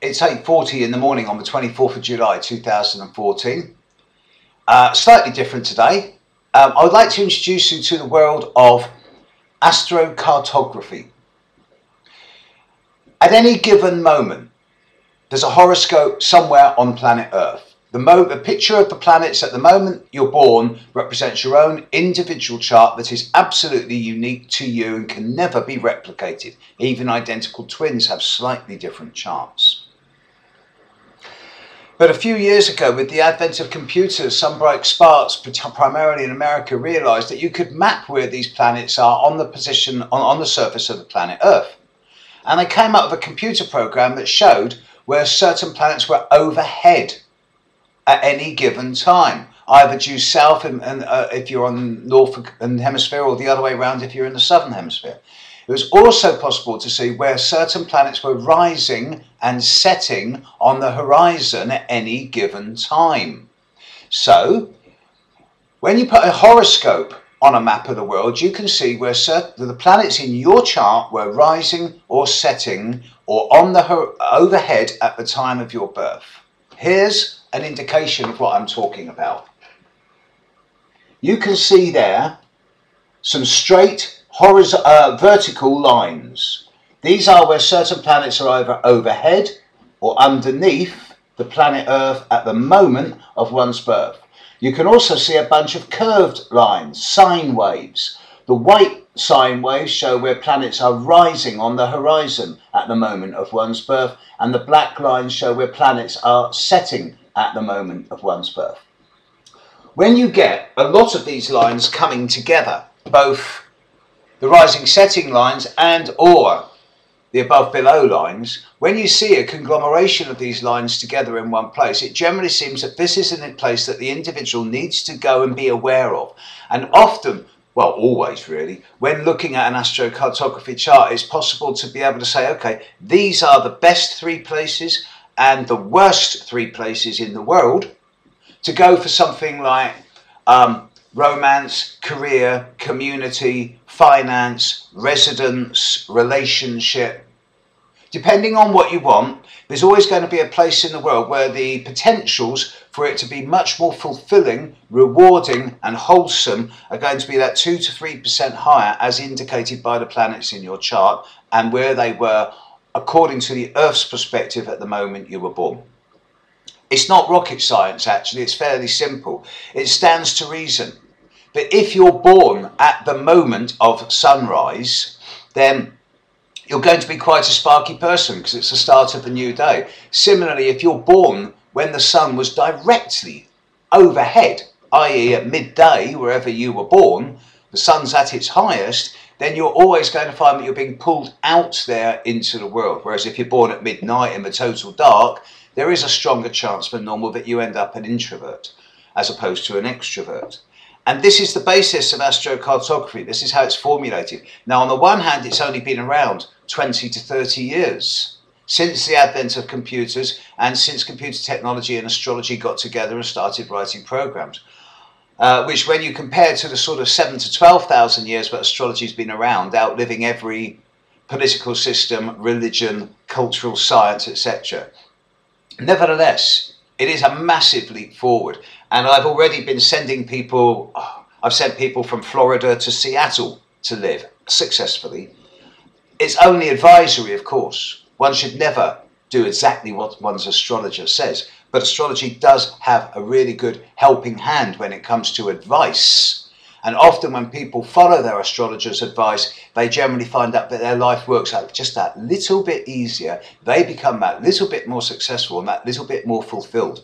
It's 8:40 in the morning on the 24th of July 2014. Slightly different today. I would like to introduce you to the world of astrocartography. At any given moment, there's a horoscope somewhere on planet Earth. The picture of the planets at the moment you're born represents your own individual chart that is absolutely unique to you and can never be replicated. Even identical twins have slightly different charts. But a few years ago, with the advent of computers, some bright sparks, primarily in America, realised that you could map where these planets are on the position on the surface of the planet Earth. And they came up with a computer program that showed where certain planets were overhead at any given time, either due south if you're on the northern hemisphere, or the other way around if you're in the southern hemisphere. It was also possible to see where certain planets were rising and setting on the horizon at any given time. So, when you put a horoscope on a map of the world, you can see where the planets in your chart were rising or setting or on the overhead at the time of your birth. Here's an indication of what I'm talking about. You can see there some straight vertical lines. These are where certain planets are either overhead or underneath the planet Earth at the moment of one's birth. You can also see a bunch of curved lines, sine waves. The white sine waves show where planets are rising on the horizon at the moment of one's birth, and the black lines show where planets are setting at the moment of one's birth. When you get a lot of these lines coming together, both the rising setting lines and or the above below lines, when you see a conglomeration of these lines together in one place, it generally seems that this is a place that the individual needs to go and be aware of. And often, well, always really, when looking at an astrocartography chart, it's possible to be able to say, okay, these are the best 3 places and the worst 3 places in the world to go for something like romance, career, community, finance, residence, relationship. Depending on what you want, there's always going to be a place in the world where the potentials for it to be much more fulfilling, rewarding and wholesome are going to be that 2 to 3% higher, as indicated by the planets in your chart and where they were according to the Earth's perspective at the moment you were born. It's not rocket science, actually. It's fairly simple. It stands to reason that if you're born at the moment of sunrise, then you're going to be quite a sparky person because it's the start of a new day. Similarly, if you're born when the sun was directly overhead, i.e. at midday, wherever you were born, the sun's at its highest, then you're always going to find that you're being pulled out there into the world. Whereas if you're born at midnight in the total dark, there is a stronger chance than normal that you end up an introvert as opposed to an extrovert. And this is the basis of astrocartography. This is how it's formulated. Now, on the one hand, it's only been around 20 to 30 years since the advent of computers and since computer technology and astrology got together and started writing programs. Which, when you compare to the sort of 7,000 to 12,000 years that astrology's been around, outliving every political system, religion, cultural science, etc. Nevertheless, it is a massive leap forward. And I've already been sending people, I've sent people from Florida to Seattle to live successfully. It's only advisory, of course. One should never do exactly what one's astrologer says. But astrology does have a really good helping hand when it comes to advice. And often when people follow their astrologer's advice, they generally find out that their life works out just that little bit easier. They become that little bit more successful and that little bit more fulfilled.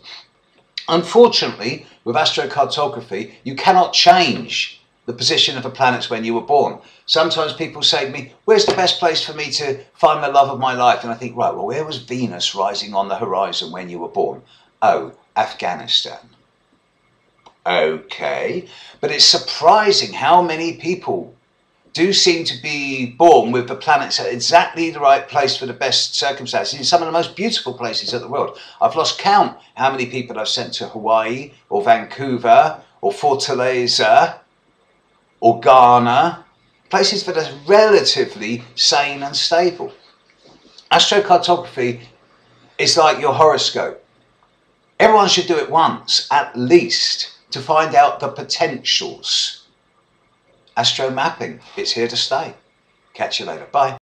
Unfortunately, with astrocartography, you cannot change the position of the planets when you were born. Sometimes people say to me, where's the best place for me to find the love of my life? And I think, right, well, where was Venus rising on the horizon when you were born? Oh, Afghanistan. Okay, but it's surprising how many people do seem to be born with the planets at exactly the right place for the best circumstances in some of the most beautiful places in the world. I've lost count how many people I've sent to Hawaii or Vancouver or Fortaleza or Ghana, places that are relatively sane and stable. Astrocartography It's like your horoscope. Everyone should do it once, at least, to find out the potentials. Astro mapping, it's here to stay. Catch you later. Bye.